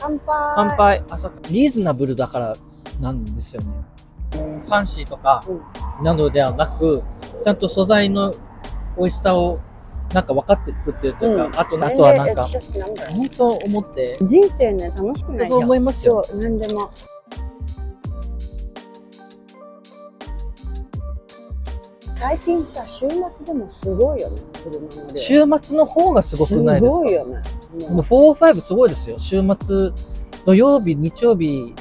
乾杯。乾杯。リーズナブルだからなんですよね。ファンシーとかなのではなく、ちゃんと素材の美味しさをなんか分かって作ってるというか、あとはなんか本当思って人生ね、楽しくない。そう思いますよ。そう、何でも。最近さ、週末でもすごいよね、車の量。週末の方がすごくないですか？すごいよね。もう4、5すごいですよ。週末、土曜日、日曜日、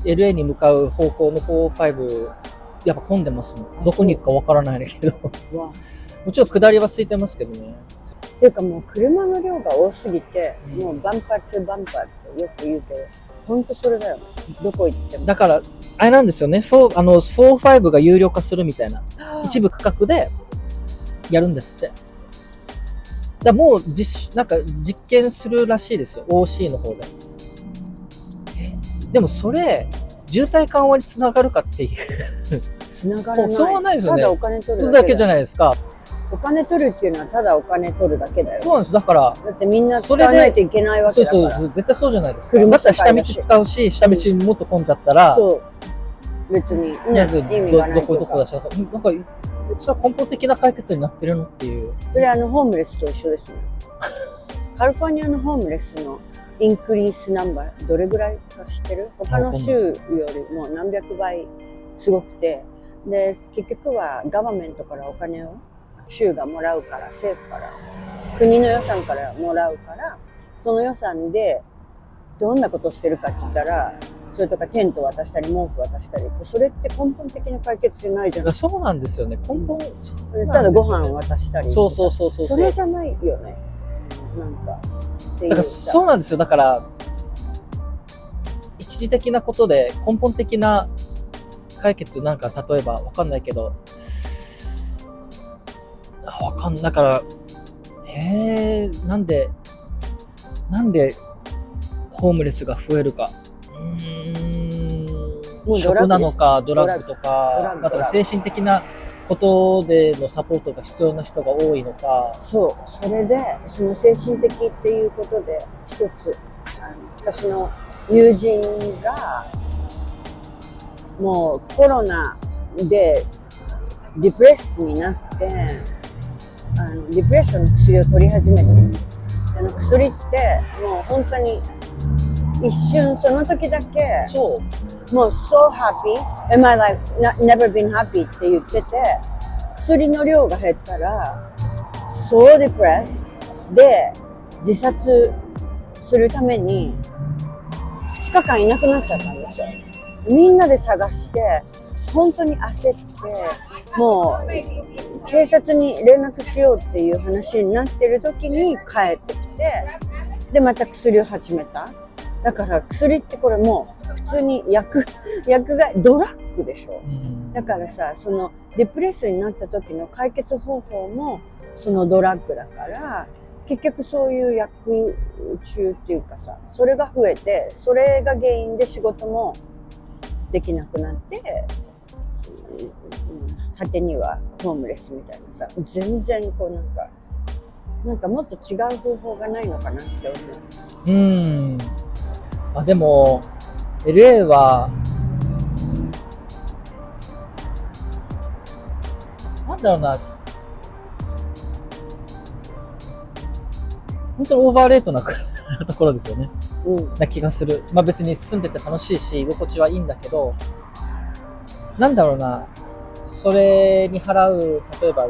LA に向かう方向の4、5、やっぱ混んでますもん。どこに行くかわからないけど。もちろん下りは空いてますけどね。っていうかもう車の量が多すぎて、もうバンパーツバンパーってよく言うけど、ほんとそれだよね。どこ行っても。だから、あれなんですよね。4、5が有料化するみたいな。一部区画でやるんですって。だもうなんか実験するらしいですよ。OC の方で。でもそれ、渋滞緩和につながるかっていう。つながらない。そうはないですよね。ただお金取るだけじゃないですか。お金取るっていうのはただお金取るだけだよ。そうなんです。だから、だってみんな使わないといけないわけだから。そう、絶対そうじゃないですか。だったら下道使うし、下道もっと混んじゃったら、そう。別に、ね、意味がないとか。どこだし、なんか、それは根本的な解決になってるのっていう。それホームレスと一緒ですね。カリフォルニアのホームレスのインクリースナンバー、どれぐらいか知ってる？他の州よりも何百倍すごくて、で、結局はガバメントからお金を州がもらうから、政府から、国の予算からもらうから、その予算でどんなことをしてるかって言ったら、それとかテント渡したり毛布渡したりって、それって根本的な解決じゃないじゃない。そうなんですよね。根本、ただご飯渡したり。そう。それじゃないよね。なんか。だからそうなんですよ。だから、一時的なことで根本的な解決、なんか例えばわかんないけど、だから、なんでホームレスが増えるか。食なのか、ドラッグとか、だから精神的なことでのサポートが必要な人が多いのか。そう、それで、その精神的っていうことで、一つ、私の友人が、もうコロナでディプレッションになって、ディプレッションの薬を取り始めて、薬ってもう本当に一瞬その時だけ、もう so happy in my life, never been happy って言ってて、薬の量が減ったら so depressed で自殺するために2日間いなくなっちゃったんですよ。みんなで探して本当に焦って、もう警察に連絡しようっていう話になってる時に帰ってきて、でまた薬を始めた。だから薬ってこれもう普通に薬がドラッグでしょ。だからさ、そのデプレスになった時の解決方法もそのドラッグだから、結局そういう薬中っていうかさ、それが増えて、それが原因で仕事もできなくなって、果てにはホームレスみたいなさ、全然こうなんかもっと違う方法がないのかなって思う。でも LA はなんだろうな、本当にオーバーレートなところですよね。な気がする。別に住んでて楽しいし居心地はいいんだけど、なんだろうな、それに払う、例えば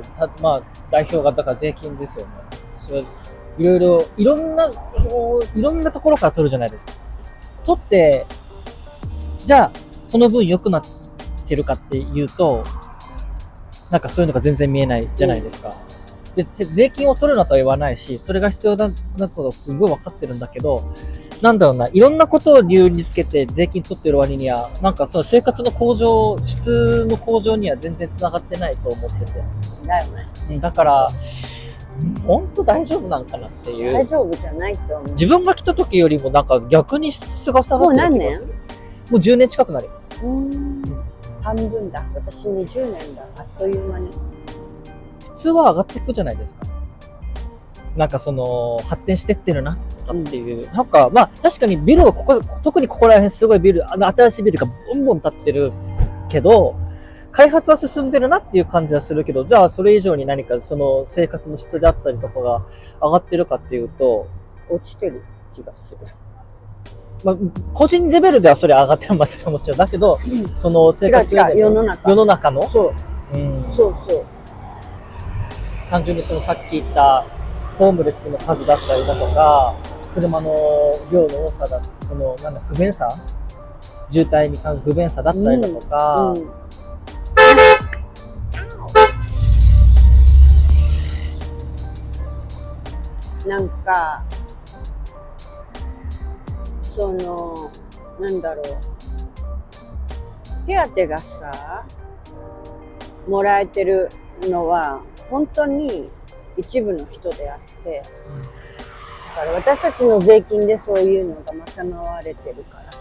代表がだから税金ですよね。それいろんなところから取るじゃないですか。取って、じゃあその分良くなってるかっていうと、なんかそういうのが全然見えないじゃないですか。で、税金を取るなとは言わないし、それが必要だなことをすごい分かってるんだけど、なんだろうな、いろんなことを理由につけて税金取ってる割には、なんかその生活の向上、質の向上には全然繋がってないと思ってて。だよね。だから、本当大丈夫なんかなっていう。大丈夫じゃないと思う。自分が来た時よりもなんか逆に質が下がってる気がする。もう10年近くなります。半分だ。私20年だ。あっという間に。普通は上がっていくじゃないですか。なんかその発展してってるなってかっていう、なんかまあ確かにビルは特にここら辺すごいビル、新しいビルがボンボン建ってるけど、開発は進んでるなっていう感じはするけど、じゃあそれ以上に何かその生活の質であったりとかが上がってるかっていうと、落ちてる気がする。まあ、個人レベルではそれ上がってますよ、もちろん。だけど、その生活レベル、世の中のそう。そうそう。単純にそのさっき言ったホームレスの数だったりだとか、車の量の多さだ、その不便さ、渋滞に関する不便さだったりだとか、なんかそのなんだろう、手当がさもらえてるのは本当に一部の人であって、だから私たちの税金でそういうのが賄われてるからさ、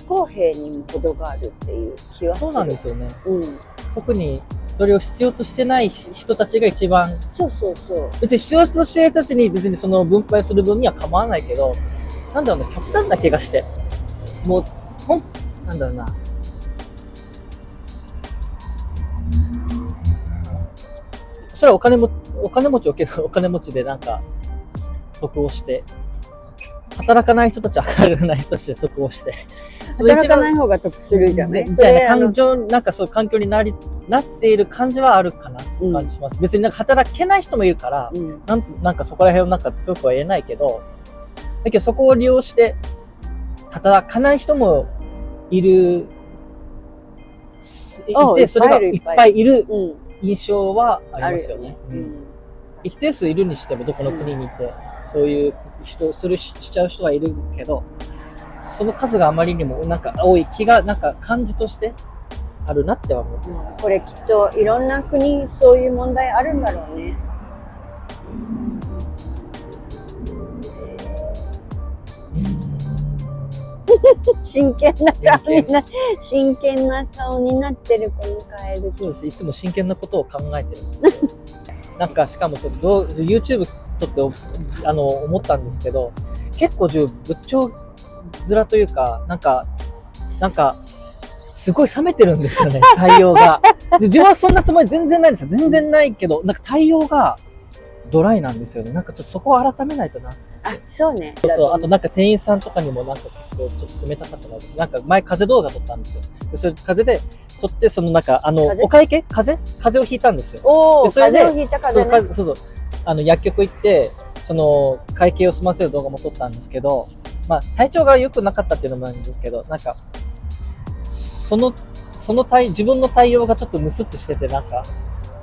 不公平にも程があるっていう気はする。そうなんですよね。特にそれを必要としてない人たちが一番、そうそうそう。別に必要としてる人たちに別にその分配する分には構わないけど、なんだろうな、極端な気がして、もうなんだろうな、それはお金持ちでなんか得をして、働かない人たちは働かない人たちで得をして、働かない方が得するじゃない。みたいな感情、なんかそういう環境になっている感じはあるかなって感じします。別になんか働けない人もいるから、なんかそこら辺をなんか強くは言えないけど、だけどそこを利用して働かない人もいて、それがいっぱいいる印象はありますよね。一定数いるにしてもどこの国にいて、そういう人しちゃう人はいるけど、その数があまりにもなんか多い気がなんか感じとしてあるなって思います。これきっといろんな国そういう問題あるんだろうね。真剣な顔になってるこのカエル。そうです。いつも真剣なことを考えてるんですよ。なんかしかもYouTube 撮って思ったんですけど、結構仏頂面というか、なんかすごい冷めてるんですよね、対応が。で自分はそんなつもり全然ないんですよ。全然ないけど、なんか対応がドライなんですよね。なんかちょっとそこを改めないとな。そうね。そう、あとなんか店員さんとかにもなんか結構ちょっと冷たかったな。なんか前風動画撮ったんですよ。でそれ風で撮って、そのなんかお会計風邪をひいたんですよ。風邪をひいた風ね。そう薬局行ってその会計を済ませる動画も撮ったんですけど、まあ体調が良くなかったっていうのもあるんですけど、なんか自分の対応がちょっとムスッとしてて、なんか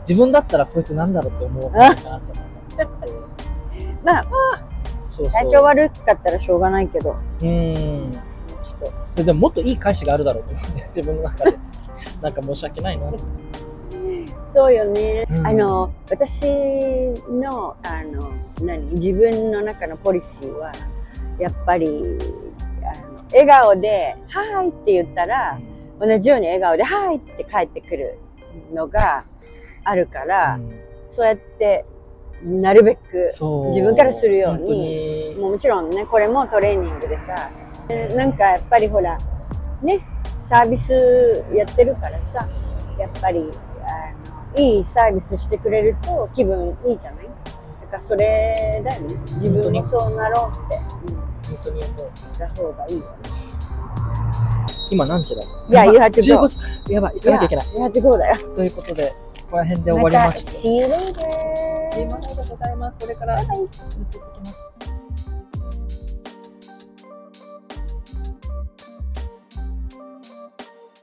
自分だったらこいつなんだろうって思うかなと思って。まあ体調悪かったらしょうがないけど。でももっといい返しがあるだろうと思って自分の中でなんか申し訳ないな。そうよね。私の自分の中のポリシーはやっぱり笑顔で「はーい」って言ったら同じように笑顔で「はーい」って返ってくるのがあるから、そうやってなるべく自分からするように、もちろんねこれもトレーニングでさ、なんかやっぱりほらねサービスやってるからさ、やっぱりいいサービスしてくれると気分いいじゃない。だからそれだよね。自分もそうなろうって、本当に思う。した方がいいよね。今何時だ？いや、you have to go。やばい、行かなきゃいけない。you have to go だよ。ということで、ここら辺で終わりました。See you later。See you later。ございます。これからずっと行きます。